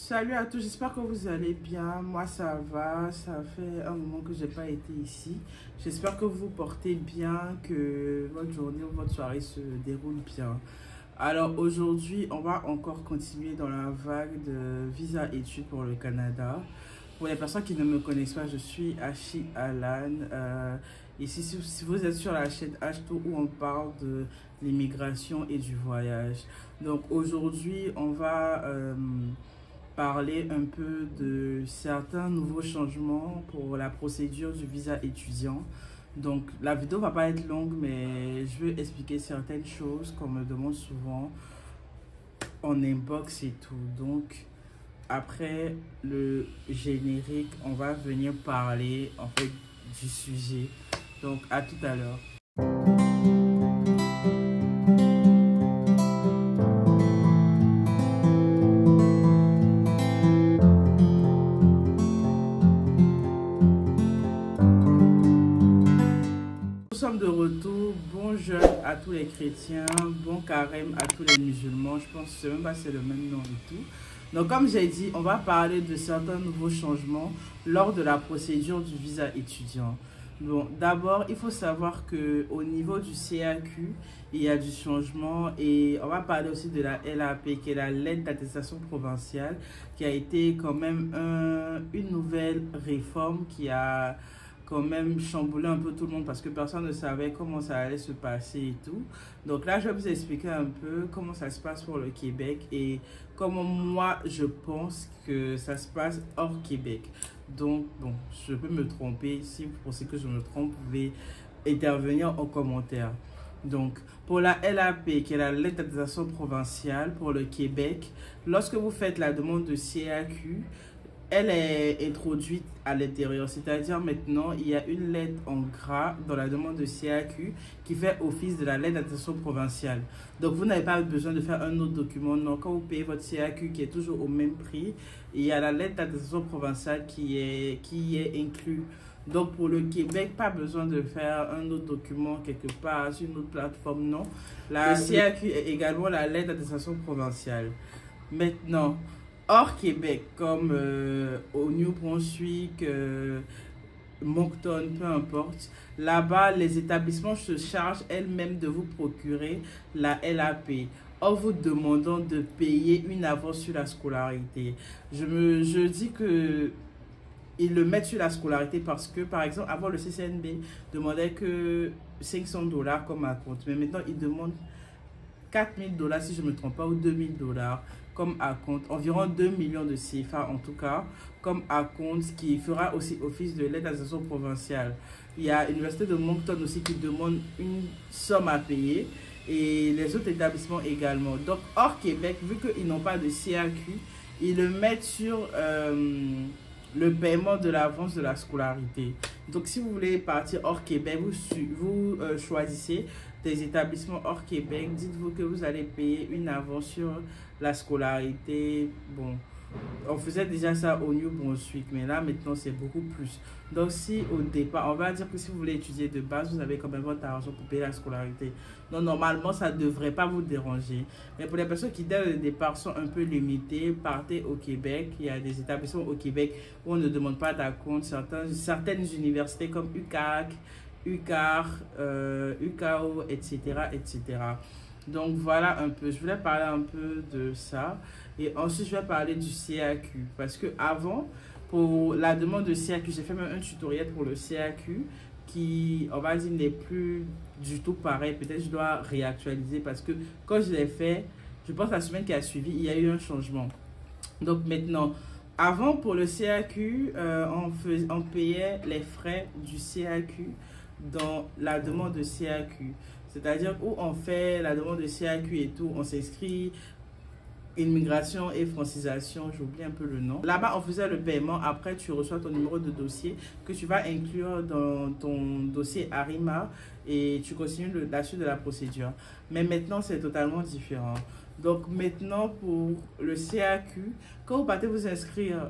Salut à tous, j'espère que vous allez bien. Moi ça va, ça fait un moment que j'ai pas été ici. J'espère que vous vous portez bien, que votre journée ou votre soirée se déroule bien. Alors aujourd'hui, on va encore continuer dans la vague de visa études pour le Canada. Pour les personnes qui ne me connaissent pas, je suis Ashi Alan. Ici, si vous êtes sur la chaîne H2 où on parle de l'immigration et du voyage. Donc aujourd'hui, on va parler un peu de certains nouveaux changements pour la procédure du visa étudiant. Donc la vidéo va pas être longue, mais je veux expliquer certaines choses qu'on me demande souvent en inbox et tout. Donc après le générique, on va venir parler en fait du sujet. Donc à tout à l'heure. Nous sommes de retour. Bon jeûne à tous les chrétiens, bon carême à tous les musulmans. Je pense que même pas c'est le même nom et tout. Donc comme j'ai dit, on va parler de certains nouveaux changements lors de la procédure du visa étudiant. Bon, d'abord, il faut savoir que au niveau du CAQ, il y a du changement et on va parler aussi de la LAP, qui est la lettre d'attestation provinciale, qui a été quand même une nouvelle réforme qui a quand même chamboulé un peu tout le monde parce que personne ne savait comment ça allait se passer et tout. Donc là, je vais vous expliquer un peu comment ça se passe pour le Québec et comment moi, je pense que ça se passe hors Québec. Donc, bon, je peux me tromper. Si vous pensez que je me trompe, vous pouvez intervenir en commentaire. Donc, pour la LAP, qui est la lettre d'attestation provinciale pour le Québec, lorsque vous faites la demande de CAQ, elle est introduite à l'intérieur, c'est-à-dire maintenant il y a une lettre en gras dans la demande de CAQ qui fait office de la lettre d'attestation provinciale. Donc vous n'avez pas besoin de faire un autre document. Non, quand vous payez votre CAQ qui est toujours au même prix, il y a la lettre d'attestation provinciale qui est inclus. Donc pour le Québec, pas besoin de faire un autre document quelque part sur une autre plateforme, non. La CAQ est également la lettre d'attestation provinciale. Maintenant, hors Québec, comme au New Brunswick, Moncton, peu importe, là-bas, les établissements se chargent elles-mêmes de vous procurer la LAP en vous demandant de payer une avance sur la scolarité. Je dis que ils le mettent sur la scolarité parce que, par exemple, avant le CCNB demandait que 500 $ comme à compte, mais maintenant, ils demandent 4 000 $ si je ne me trompe pas, ou 2 000 $ comme à compte, environ 2 millions de CFA en tout cas, comme à compte, qui fera aussi office de l'aide d'attestation provinciale. Il y a l'Université de Moncton aussi qui demande une somme à payer et les autres établissements également. Donc hors Québec, vu qu'ils n'ont pas de CAQ, ils le mettent sur le paiement de l'avance de la scolarité. Donc si vous voulez partir hors Québec, vous choisissez des établissements hors Québec, dites-vous que vous allez payer une avance sur la scolarité. Bon, on faisait déjà ça au New Brunswick, mais là maintenant c'est beaucoup plus. Donc si au départ, on va dire que si vous voulez étudier de base, vous avez quand même votre argent pour payer la scolarité. Donc normalement ça ne devrait pas vous déranger. Mais pour les personnes qui dès le départ sont un peu limitées, partez au Québec. Il y a des établissements au Québec où on ne demande pas d'acompte. Certaines universités comme UQAC, UQAR, UQAO, etc., etc. Donc voilà un peu, je voulais parler un peu de ça et ensuite je vais parler du CAQ parce que avant, pour la demande de CAQ, j'ai fait même un tutoriel pour le CAQ qui, on va dire, n'est plus du tout pareil. Peut-être je dois réactualiser parce que quand je l'ai fait, je pense la semaine qui a suivi, il y a eu un changement. Donc maintenant, avant pour le CAQ, on payait les frais du CAQ dans la demande de CAQ. C'est-à-dire où on fait la demande de CAQ et tout, on s'inscrit, immigration et francisation, j'oublie un peu le nom. Là-bas, on faisait le paiement. Après, tu reçois ton numéro de dossier que tu vas inclure dans ton dossier ARIMA et tu continues la suite de la procédure. Mais maintenant, c'est totalement différent. Donc maintenant, pour le CAQ, quand vous partez vous inscrire,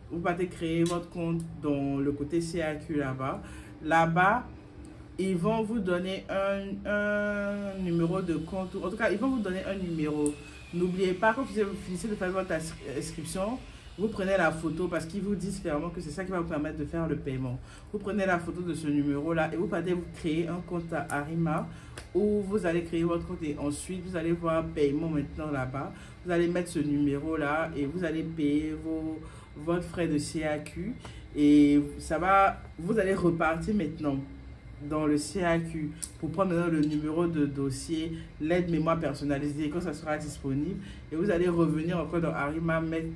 vous partez créer votre compte dans le côté CAQ là-bas. Là-bas, ils vont vous donner un numéro de compte. En tout cas, ils vont vous donner un numéro N'oubliez pas, quand vous finissez de faire votre inscription, vous prenez la photo parce qu'ils vous disent clairement que c'est ça qui va vous permettre de faire le paiement. Vous prenez la photo de ce numéro-là et vous partez vous créer un compte à Arima où vous allez créer votre compte et ensuite vous allez voir paiement maintenant là-bas. Vous allez mettre ce numéro-là et vous allez payer votre frais de CAQ et ça va, vous allez repartir maintenant dans le CAQ pour prendre maintenant le numéro de dossier, l'aide mémoire personnalisée quand ça sera disponible et vous allez revenir encore dans Arima, mettre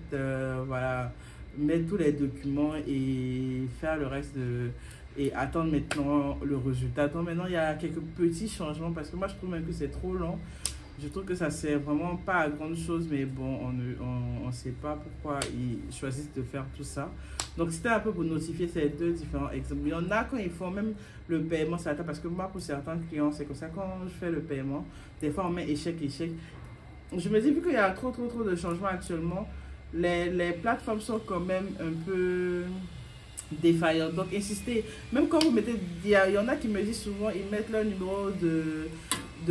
voilà, mettre tous les documents et faire le reste et attendre maintenant le résultat. Donc maintenant il y a quelques petits changements parce que moi je trouve même que c'est trop long. Je trouve que ça ne sert vraiment pas à grande chose, mais bon, on ne sait pas pourquoi ils choisissent de faire tout ça. Donc, c'était un peu pour notifier ces deux différents exemples. Il y en a quand ils font même le paiement, ça attend, parce que moi, pour certains clients, c'est comme ça, quand je fais le paiement, des fois, on met échec. Je me dis, vu qu'il y a trop de changements actuellement, les plateformes sont quand même un peu défaillantes. Donc, insistez. Même quand vous mettez, il y en a qui me disent souvent, ils mettent leur numéro de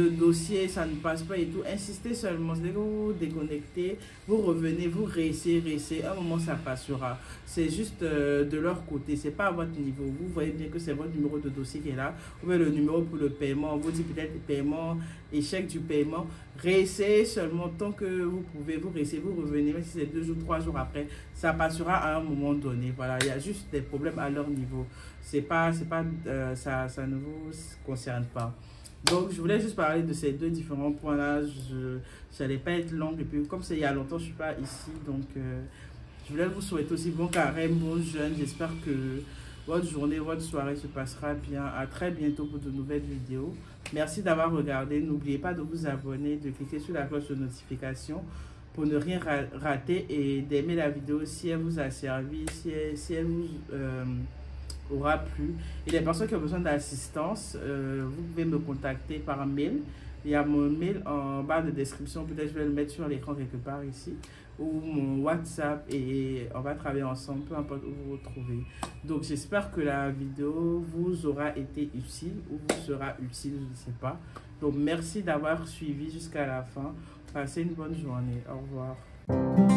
dossier, ça ne passe pas et tout. Insistez seulement, dès que vous vous déconnectez, vous revenez, vous réessayez, un moment ça passera. C'est juste de leur côté, c'est pas à votre niveau. Vous voyez bien que c'est votre numéro de dossier qui est là. Vous voyez le numéro pour le paiement, on vous dit peut-être paiement, échec du paiement. Réessayez seulement tant que vous pouvez, vous réessayez, vous revenez, même si c'est 2 jours, 3 jours après, ça passera à un moment donné. Voilà, il y a juste des problèmes à leur niveau. Ça ne vous concerne pas. Donc, je voulais juste parler de ces deux différents points-là. Je n'allais pas être longue. Et puis, comme c'est il y a longtemps, je ne suis pas ici. Donc, je voulais vous souhaiter aussi bon carême, bon jeûne. J'espère que votre journée, votre soirée se passera bien. À très bientôt pour de nouvelles vidéos. Merci d'avoir regardé. N'oubliez pas de vous abonner, de cliquer sur la cloche de notification pour ne rien rater et d'aimer la vidéo si elle vous a servi, si elle vous aura plu. Et les personnes qui ont besoin d'assistance, vous pouvez me contacter par mail. Il y a mon mail en bas de description, peut-être je vais le mettre sur l'écran quelque part ici, ou mon WhatsApp et on va travailler ensemble, peu importe où vous vous trouvez. Donc j'espère que la vidéo vous aura été utile ou vous sera utile, je ne sais pas. Donc merci d'avoir suivi jusqu'à la fin. Passez une bonne journée. Au revoir.